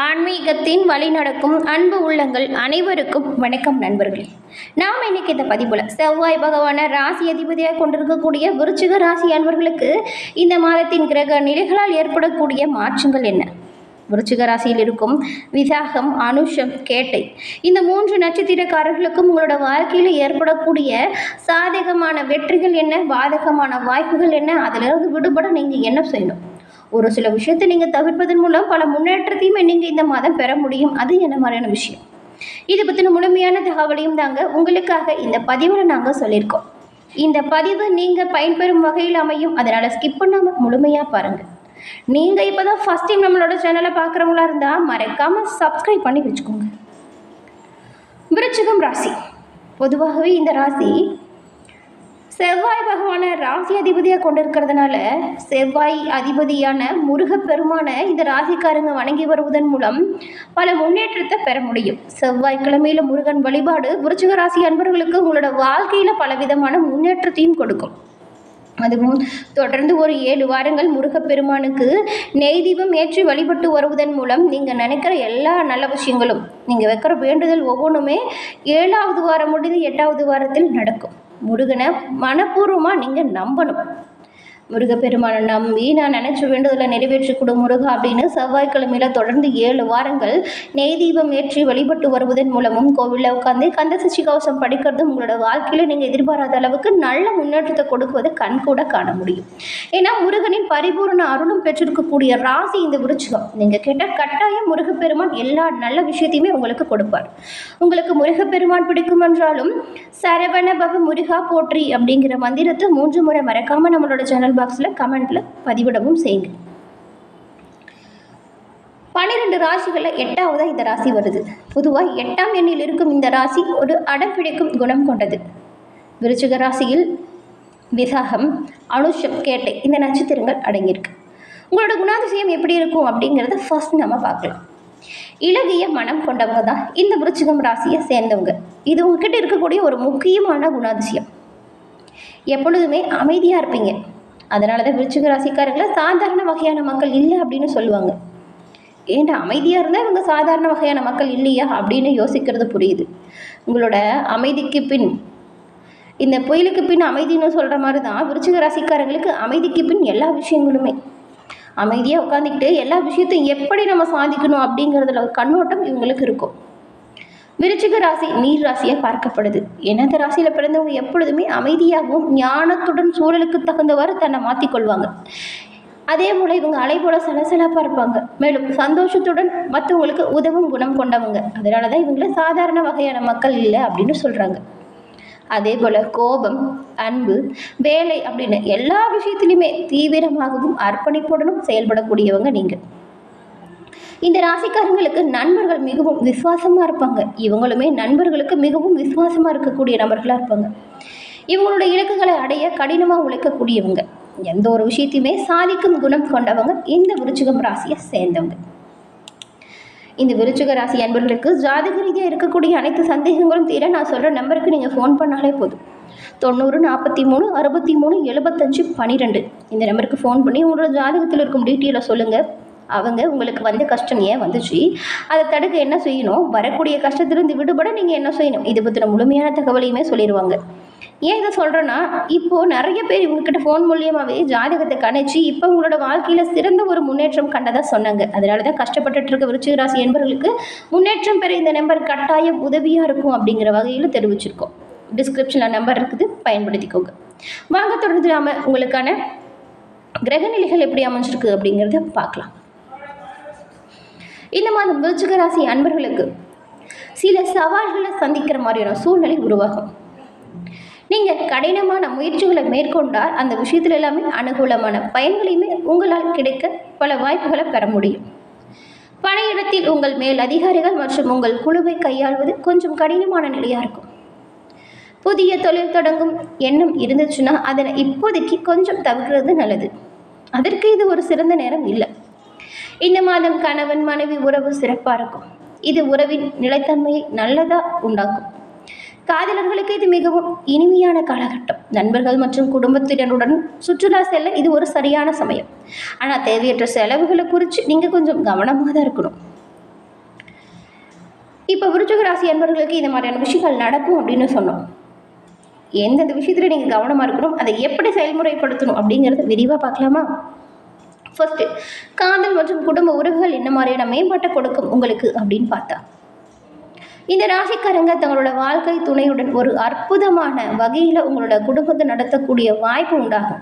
ஆன்மீகத்தின் வழி நடக்கும் அன்பு உள்ளங்கள் அனைவருக்கும் வணக்கம் நண்பர்களே. நாம் இன்னைக்கு இந்த பதிவுல செவ்வாய் பகவான ராசி அதிபதியாக கொண்டிருக்கக்கூடிய விருச்சிக ராசி அன்பர்களுக்கு இந்த மாதத்தின் கிரக நிலைகளால் ஏற்படக்கூடிய மாற்றங்கள் என்ன, விருச்சிக ராசியில் இருக்கும் விசாகம், அனுஷம், கேட்டை இந்த 3 நட்சத்திரக்காரர்களுக்கும் உங்களோட வாழ்க்கையில் ஏற்படக்கூடிய சாதகமான வெற்றிகள் என்ன, பாதகமான வாய்ப்புகள் என்ன, அதிலிருந்து விடுபட நீங்கள் என்ன செய்யணும், ஒரு சில விஷயத்தை நீங்கள் தவிர்ப்பதன் மூலம் பல முன்னேற்றத்தையுமே நீங்கள் இந்த மாதம் பெற முடியும். அது என்ன மாதிரியான விஷயம், இதை பற்றின முழுமையான தகவலையும் தாங்க உங்களுக்காக இந்த பதிவில் நாங்கள் சொல்லியிருக்கோம். இந்த பதிவு நீங்கள் பயன்பெறும் வகையில் அமையும், அதனால் ஸ்கிப் பண்ணாமல் முழுமையாக பாருங்கள். நீங்கள் இப்போ தான் ஃபஸ்ட் டைம் நம்மளோட சேனலை பார்க்குறவங்களா இருந்தால் மறக்காமல் சப்ஸ்கிரைப் பண்ணி வச்சுக்கோங்க. விருச்சிகம் ராசி, பொதுவாகவே இந்த ராசி செவ்வாய் பகவான ராசி அதிபதியாக கொண்டிருக்கிறதுனால செவ்வாய் அதிபதியான முருகப்பெருமான இந்த ராசிக்காரங்க வணங்கி வருவதன் மூலம் பல முன்னேற்றத்தை பெற முடியும். செவ்வாய்க்கிழமையில முருகன் வழிபாடு விருச்சிக ராசி அன்பர்களுக்கு உங்களோட வாழ்க்கையில் பலவிதமான முன்னேற்றத்தையும் கொடுக்கும். அதுவும் தொடர்ந்து ஒரு 7 வாரங்கள் முருகப்பெருமானுக்கு நெய் தீபம் ஏற்றி வழிபட்டு வருவதன் மூலம் நீங்கள் நினைக்கிற எல்லா நல்ல விஷயங்களும், நீங்கள் வைக்கிற வேண்டுதல் ஒவ்வொன்றுமே 7வது வாரம் முடிந்து 8வது வாரத்தில் நடக்கும். முருகனை மனப்பூர்வமாக நீங்கள் நம்பணும். முருகப்பெருமானை நம்பி நான் நினச்ச வேண்டுதலை நிறைவேற்றி கொடு முருகா அப்படின்னு செவ்வாய்க்கிழமையில் தொடர்ந்து 7 வாரங்கள் நெய் தீபம் ஏற்றி வழிபட்டு வருவதன் மூலமும் கோவிலில் உட்காந்து கந்த சஷ்டி கவசம் படிக்கிறதும் உங்களோட வாழ்க்கையில் நீங்கள் எதிர்பாராத அளவுக்கு நல்ல முன்னேற்றத்தை கொடுக்குவதை கண்கூட காண முடியும். ஏன்னா முருகனின் பரிபூர்ண அருளும் பெற்றிருக்கக்கூடிய ராசி இந்த விருச்சிகம். நீங்கள் கேட்டால் கட்டாயம் முருகப்பெருமான் எல்லா நல்ல விஷயத்தையுமே உங்களுக்கு கொடுப்பார். உங்களுக்கு முருகப்பெருமான் பிடிக்கும் என்றாலும் சரவண பவ முருகா போற்றி அப்படிங்கிற மந்திரத்தை 3 முறை மறக்காமல் நம்மளோட சேனல் பாக்ஸில் கமெண்ட்ல பதிவிடவும் செய்யுங்க. 12 ராசிகளில் 8வது இந்த ராசி வருது. பொதுவாக 8ஆம் எண்ணில் இருக்கும் இந்த ராசி ஒரு அடம்பிடிக்கும் குணம் கொண்டது. விருச்சிக ராசியில் விசாகம், அனுஷம், கேட்டை இந்த நட்சத்திரங்கள் அடங்கியிருக்கு. உங்களோட குணாதிசயம் எப்படி இருக்கும் அப்படிங்கிறத ஃபர்ஸ்ட் நம்ம பார்க்கலாம். இலகிய மனம் கொண்டவங்க தான் இந்த விருச்சிகம் ராசியை சேர்ந்தவங்க. இது உங்ககிட்ட இருக்கக்கூடிய ஒரு முக்கியமான குணாதிசயம். எப்பொழுதுமே அமைதியாக இருப்பீங்க. அதனால தான் விருச்சிக ராசிக்காரங்களை சாதாரண வகையான மக்கள் இல்லை அப்படின்னு சொல்லுவாங்க. ஏன்னா அமைதியாக இருந்தால் இவங்க சாதாரண வகையான மக்கள் இல்லையா அப்படின்னு யோசிக்கிறது புரியுது. உங்களோட அமைதிக்கு பின், இந்த புயலுக்கு பின் அமைதின்னு சொல்கிற மாதிரி தான் விருச்சிக ராசிக்காரங்களுக்கு அமைதிக்கு பின் எல்லா விஷயங்களுமே. அமைதியாக உட்காந்துக்கிட்டு எல்லா விஷயத்தையும் எப்படி நம்ம சாதிக்கணும் அப்படிங்கிறதுல கண்ணோட்டம் இவங்களுக்கு இருக்கும். விருச்சிக ராசி நீர் ராசியாக பார்க்கப்படுது. ஏன்னா இந்த ராசியில் பிறந்தவங்க எப்பொழுதுமே அமைதியாகவும் ஞானத்துடன் சூழலுக்கு தகுந்தவாறு தன்னை மாற்றிக்கொள்வாங்க. அதே போல் இவங்க அலை போல சலசலப்பாக இருப்பாங்க. மேலும் சந்தோஷத்துடன் மற்றவங்களுக்கு உதவும் குணம் கொண்டவங்க. அதனால தான் இவங்களை சாதாரண வகையான மக்கள் இல்லை அப்படின்னு சொல்கிறாங்க. அதே போல் கோபம், அன்பு, வேலை அப்படின்னு எல்லா விஷயத்துலையுமே தீவிரமாகவும் அர்ப்பணிப்புடனும் செயல்படக்கூடியவங்க நீங்கள். இந்த ராசிக்காரங்களுக்கு நண்பர்கள் மிகவும் விசுவாசமாக இருப்பாங்க. இவங்களுமே நண்பர்களுக்கு மிகவும் விசுவாசமாக இருக்கக்கூடிய நபர்களாக இருப்பாங்க. இவங்களோட இலக்குகளை அடைய கடினமாக உழைக்கக்கூடியவங்க. எந்த ஒரு விஷயத்தையுமே சாதிக்கும் குணம் கொண்டவங்க இந்த விருச்சிகம் ராசியை சேர்ந்தவங்க. இந்த விருச்சிக ராசி அன்பர்களுக்கு ஜாதக ரீதியாக இருக்கக்கூடிய அனைத்து சந்தேகங்களும் தீர நான் சொல்கிற நம்பருக்கு நீங்கள் ஃபோன் பண்ணாலே போதும். 90 43 63 75 12 இந்த நம்பருக்கு ஃபோன் பண்ணி உங்களோட ஜாதகத்தில் இருக்கும் டீட்டெயிலை சொல்லுங்கள். அவங்க உங்களுக்கு வந்த கஷ்டம் ஏன் வந்துச்சு, அதை தடுக்க என்ன செய்யணும், வரக்கூடிய கஷ்டத்திலிருந்து விடுபட நீங்கள் என்ன செய்யணும், இதை பற்றின முழுமையான தகவலையுமே சொல்லிடுவாங்க. ஏன் இதை சொல்கிறேன்னா, இப்போது நிறைய பேர் இவங்ககிட்ட ஃபோன் மூலியமாகவே ஜாதகத்தை கணிச்சு இப்போ உங்களோட வாழ்க்கையில் சிறந்த ஒரு முன்னேற்றம் கண்டதாக சொன்னாங்க. அதனால தான் கஷ்டப்பட்டுட்டு இருக்க விருச்சிக ராசி என்பவர்களுக்கு முன்னேற்றம் பெற இந்த நம்பர் கட்டாயம் உதவியாக இருக்கும் அப்படிங்கிற வகையில் தெரிவிச்சிருக்கோம். டிஸ்கிரிப்ஷனில் நம்பர் இருக்குது, பயன்படுத்திக்கோங்க. வாங்க தொடர்ந்து நாம் உங்களுக்கான கிரகநிலைகள் எப்படி அமைஞ்சிருக்கு அப்படிங்கிறத பார்க்கலாம். இந்த மாதம் விருச்சிக ராசி அன்பர்களுக்கு சில சவால்களை சந்திக்கிற மாதிரியான சூழ்நிலை உருவாகும். நீங்கள் கடினமான முயற்சிகளை மேற்கொண்டால் அந்த விஷயத்தில் எல்லாமே அனுகூலமான பயன்களையுமே உங்களால் கிடைக்க பல வாய்ப்புகளை பெற முடியும். பணியிடத்தில் உங்கள் மேல் அதிகாரிகள் மற்றும் உங்கள் குழுவை கையாள்வது கொஞ்சம் கடினமான நிலையாக இருக்கும். புதிய தொழில் தொடங்கும் எண்ணம் இருந்துச்சுன்னா அதனை இப்போதைக்கு கொஞ்சம் தவிர்க்கிறது நல்லது. அதற்கு இது ஒரு சிறந்த நேரம் இல்லை. இந்த மாதம் கணவன் மனைவி உறவு சிறப்பாக இருக்கும். இது உறவின் நிலைத்தன்மையை நல்லதாக உண்டாக்கும். காதலர்களுக்கு இது மிகவும் இனிமையான காலகட்டம். நண்பர்கள் மற்றும் குடும்பத்தினருடன் சுற்றுலா செல்ல இது ஒரு சரியான சமயம். ஆனால் தேவையற்ற செலவுகளை குறித்து நீங்கள் கொஞ்சம் கவனமாக தான் இருக்கணும். இப்போ விருச்சிக ராசி அன்பர்களுக்கு இந்த மாதிரியான விஷயங்கள் நடக்கும் அப்படின்னு சொன்னோம். எந்தெந்த விஷயத்தில் நீங்கள் கவனமாக இருக்கணும், அதை எப்படி செயல்முறைப்படுத்தணும் அப்படிங்கிறத விரிவாக பார்க்கலாமா? ஃபர்ஸ்ட்டு, காதல் மற்றும் குடும்ப உறவுகள் என்ன மாதிரியான மேம்பாட்டை கொடுக்கும் உங்களுக்கு அப்படின்னு பார்த்தா, இந்த ராசிக்காரங்க தங்களோட வாழ்க்கை துணையுடன் ஒரு அற்புதமான வகையில் உங்களோட குடும்பத்தை நடத்தக்கூடிய வாய்ப்பு உண்டாகும்.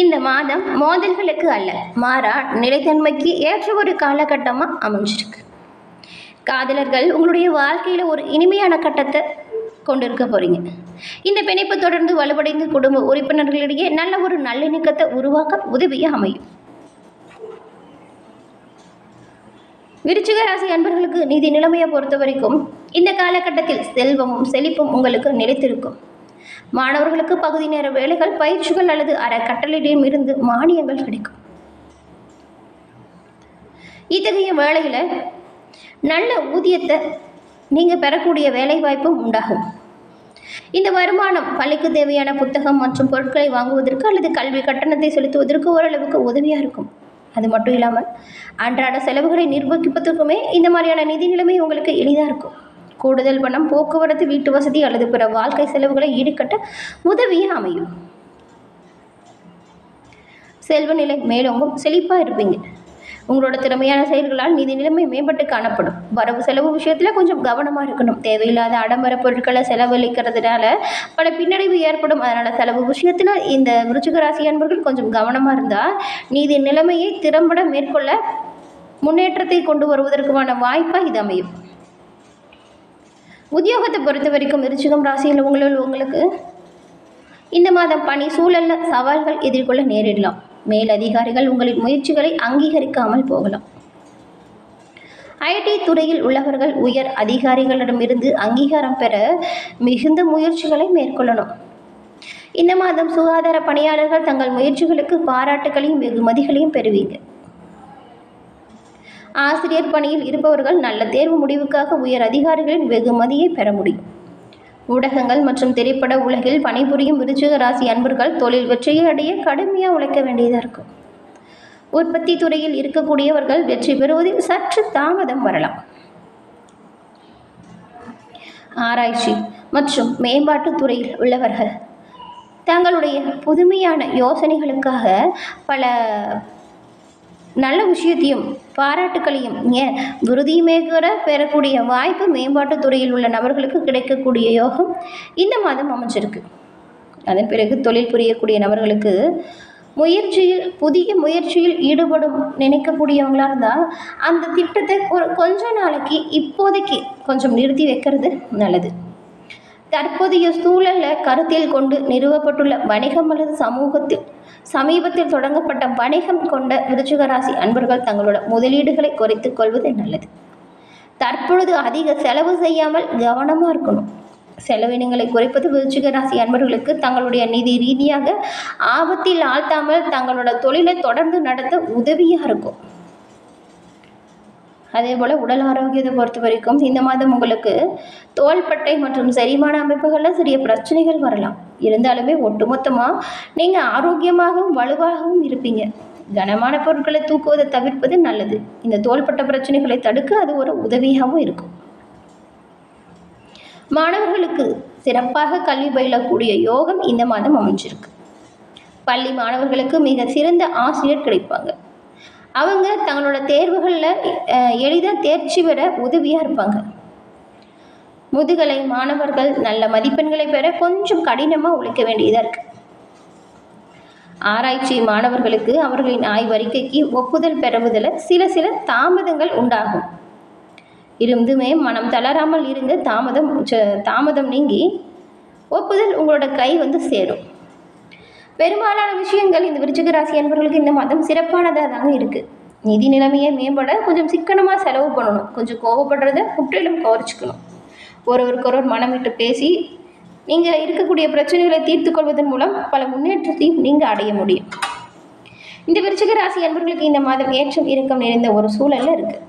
இந்த மாதம் மோதல்களுக்கு அல்ல, மாறா நிலைத்தன்மைக்கு ஏற்ற ஒரு காலகட்டமாக அமைஞ்சிருக்கு. காதலர்கள் உங்களுடைய வாழ்க்கையில் ஒரு இனிமையான கட்டத்தை கொண்டிருக்க போறீங்க. இந்த பிணைப்பு தொடர்ந்து வலுவடைந்து குடும்ப உறுப்பினர்களிடையே நல்ல ஒரு நல்லிணக்கத்தை உருவாக்க உதவியாக அமையும். விருச்சிக ராசி அன்பர்களுக்கு நிதி நிலைமையை பொறுத்த வரைக்கும் இந்த காலகட்டத்தில் செல்வமும் செழிப்பும் உங்களுக்கு நிலைத்திருக்கும். மாணவர்களுக்கு பகுதி நேர வேலைகள், பயிற்சிகள் அல்லது அறக்கட்டளையிடம் இருந்து மானியங்கள் கிடைக்கும். இத்தகைய வேளையில் நல்ல ஊதியத்தை நீங்கள் பெறக்கூடிய வேலை வாய்ப்பும் உண்டாகும். இந்த வருமானம் பள்ளிக்கு தேவையான புத்தகம் மற்றும் பொருட்களை வாங்குவதற்கு அல்லது கல்வி கட்டணத்தை செலுத்துவதற்கு ஓரளவுக்கு உதவியாக இருக்கும். அது மட்டும் இல்லாமல் அன்றாட செலவுகளை நிர்வகிப்பதற்குமே இந்த மாதிரியான நிதி நிலைமை உங்களுக்கு எளிதாக இருக்கும். கூடுதல் பணம் போக்குவரத்து, வீட்டு வசதி அல்லது பிற வாழ்க்கை செலவுகளை ஈடுகட்ட உதவியாக அமையும். செல்வ நிலை மேலோங்கும், செழிப்பாக இருப்பீங்க. உங்களோட திறமையான செயல்களால் நிதி நிலைமை மேம்பட்டு காணப்படும். வரவு செலவு விஷயத்தில் கொஞ்சம் கவனமாக இருக்கணும். தேவையில்லாத ஆடம்பர பொருட்களை செலவழிக்கிறதுனால பல பின்னடைவு ஏற்படும். அதனால் செலவு விஷயத்தில் இந்த விருச்சிக ராசி அன்பர்கள் கொஞ்சம் கவனமாக இருந்தால் நிதி நிலைமையை திறம்பட மேற்கொள்ள முன்னேற்றத்தை கொண்டு வருவதற்கான வாய்ப்பாக இது அமையும். உத்தியோகத்தை பொறுத்த வரைக்கும் விருச்சிகம் ராசியில் உங்களுக்கு இந்த மாதம் பணி சூழலில் சவால்கள் எதிர்கொள்ள நேரிடலாம். மேலதிகாரிகள் உங்களின் முயற்சிகளை அங்கீகரிக்காமல் போகலாம். ஐடி துறையில் உள்ளவர்கள் உயர் அதிகாரிகளிடமிருந்து அங்கீகாரம் பெற மிகுந்த முயற்சிகளை மேற்கொள்ளணும். இந்த மாதம் சுகாதார பணியாளர்கள் தங்கள் முயற்சிகளுக்கு பாராட்டுகளையும் வெகுமதிகளையும் பெறுவீங்க. ஆசிரியர் பணியில் இருப்பவர்கள் நல்ல தேர்வு முடிவுக்காக உயர் அதிகாரிகளின் வெகுமதியை பெற முடியும். ஊடகங்கள் மற்றும் திரைப்பட உலகில் பணிபுரியும் விருச்சிக ராசி அன்பர்கள் தொழில் வெற்றியை அடைய கடுமையாக உழைக்க வேண்டியதாக இருக்கும். உற்பத்தி துறையில் இருக்கக்கூடியவர்கள் வெற்றி பெறுவதில் சற்று தாமதம் வரலாம். ஆராய்ச்சி மற்றும் மேம்பாட்டு துறையில் உள்ளவர்கள் தங்களுடைய புதுமையான யோசனைகளுக்காக பல நல்ல விஷயத்தையும் பாராட்டுக்களையும் ஏன் விருதியுமே கூட பெறக்கூடிய வாய்ப்பு மேம்பாட்டு துறையில் உள்ள நபர்களுக்கு கிடைக்கக்கூடிய யோகம் இந்த மாதம் அமைஞ்சிருக்கு. அதன் பிறகு தொழில் புரியக்கூடிய நபர்களுக்கு புதிய முயற்சியில் ஈடுபடும் நினைக்கக்கூடியவங்களாக இருந்தால் அந்த திட்டத்தை கொஞ்ச நாளைக்கு இப்போதைக்கு கொஞ்சம் நிறுத்தி வைக்கிறது நல்லது. தற்போதைய சூழலில் கருத்தில் கொண்டு நிறுவப்பட்டுள்ள வணிகம் அல்லது சமீபத்தில் தொடங்கப்பட்ட வணிகம் கொண்ட விருச்சிக ராசி அன்பர்கள் தங்களோட முதலீடுகளை குறைத்துக் கொள்வது நல்லது. தற்பொழுது அதிக செலவு செய்யாமல் கவனமாக இருக்கணும். செலவினங்களை குறைப்பது விருச்சிக ராசி அன்பர்களுக்கு தங்களுடைய நிதி ரீதியாக ஆபத்தில் ஆழ்த்தாமல் தங்களோட தொழிலை தொடர்ந்து நடத்த உதவியாக இருக்கும். அதே போல் உடல் ஆரோக்கியத்தை பொறுத்த வரைக்கும் இந்த மாதம் உங்களுக்கு தோள்பட்டை மற்றும் செரிமான அமைப்புகளில் சிறிய பிரச்சனைகள் வரலாம். இருந்தாலுமே ஒட்டுமொத்தமாக நீங்கள் ஆரோக்கியமாகவும் வலுவாகவும் இருப்பீங்க. கனமான பொருட்களை தூக்குவதை தவிர்ப்பது நல்லது. இந்த தோள்பட்ட பிரச்சனைகளை தடுக்க அது ஒரு உதவியாகவும் இருக்கும். மாணவர்களுக்கு சிறப்பாக கல்வி பயிலக்கூடிய யோகம் இந்த மாதம் அமைஞ்சிருக்கு. பள்ளி மாணவர்களுக்கு மிக சிறந்த ஆசிரியர் கிடைப்பாங்க. அவங்க தங்களோட தேர்வுகளில் எளிதாக தேர்ச்சி பெற உதவியாக இருப்பாங்க. முதுகலை மாணவர்கள் நல்ல மதிப்பெண்களை பெற கொஞ்சம் கடினமாக உழைக்க வேண்டியதாக இருக்குது. ஆராய்ச்சி மாணவர்களுக்கு அவர்களின் ஆய்வறிக்கைக்கு ஒப்புதல் பெறுவதில் சில தாமதங்கள் உண்டாகும். இருந்துமே மனம் தளராமல் இருங்க. தாமதம் நீங்கி ஒப்புதல் உங்களோட கை சேரும். பெரும்பாலான விஷயங்கள் இந்த விருச்சிக ராசி அன்பர்களுக்கு இந்த மாதம் சிறப்பானதாக தாங்க இருக்குது. நிதி நிலைமையை மேம்பட கொஞ்சம் சிக்கனமாக செலவு பண்ணணும். கொஞ்சம் கோவப்படுறதை முற்றிலும் குறைச்சிக்கணும். ஒருவருக்கொருவர் மனம் விட்டு பேசி நீங்கள் இருக்கக்கூடிய பிரச்சனைகளை தீர்த்து கொள்வதன் மூலம் பல முன்னேற்றத்தையும் நீங்கள் அடைய முடியும். இந்த விருச்சிக ராசி அன்பர்களுக்கு இந்த மாதம் ஏற்றம் இறக்கம் நிறைந்த ஒரு சூழலில் இருக்குது.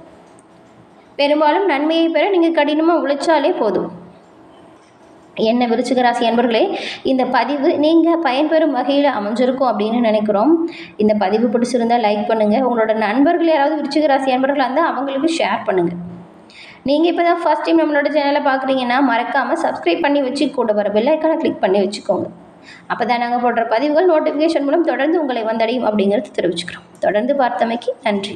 பெரும்பாலும் நன்மையை பெற நீங்கள் கடினமாக உழைச்சாலே போதும். என்ன விருச்சிக ராசி அன்பர்களே, இந்த பதிவு நீங்கள் பயன்பெறும் வகையில் அமைஞ்சிருக்கும் அப்படின்னு நினைக்கிறோம். இந்த பதிவு பிடிச்சிருந்தால் லைக் பண்ணுங்கள். உங்களோட நண்பர்கள் யாராவது விருச்சிக ராசி அன்பர்களாக இருந்தால் அவங்களுக்கு ஷேர் பண்ணுங்கள். நீங்கள் இப்போ தான் ஃபர்ஸ்ட் டைம் நம்மளோட சேனலை பார்க்குறீங்கன்னா மறக்காமல் சப்ஸ்கிரைப் பண்ணி வச்சு கூட வர பெல் ஐக்கானை கிளிக் பண்ணி வச்சுக்கோங்க. அப்போ தான் நாங்கள் போடுற பதிவுகள் நோட்டிஃபிகேஷன் மூலம் தொடர்ந்து உங்களை வந்தடையும் அப்படிங்கிறது தெரிவிச்சுக்கிறோம். தொடர்ந்து பார்த்தமைக்கு நன்றி.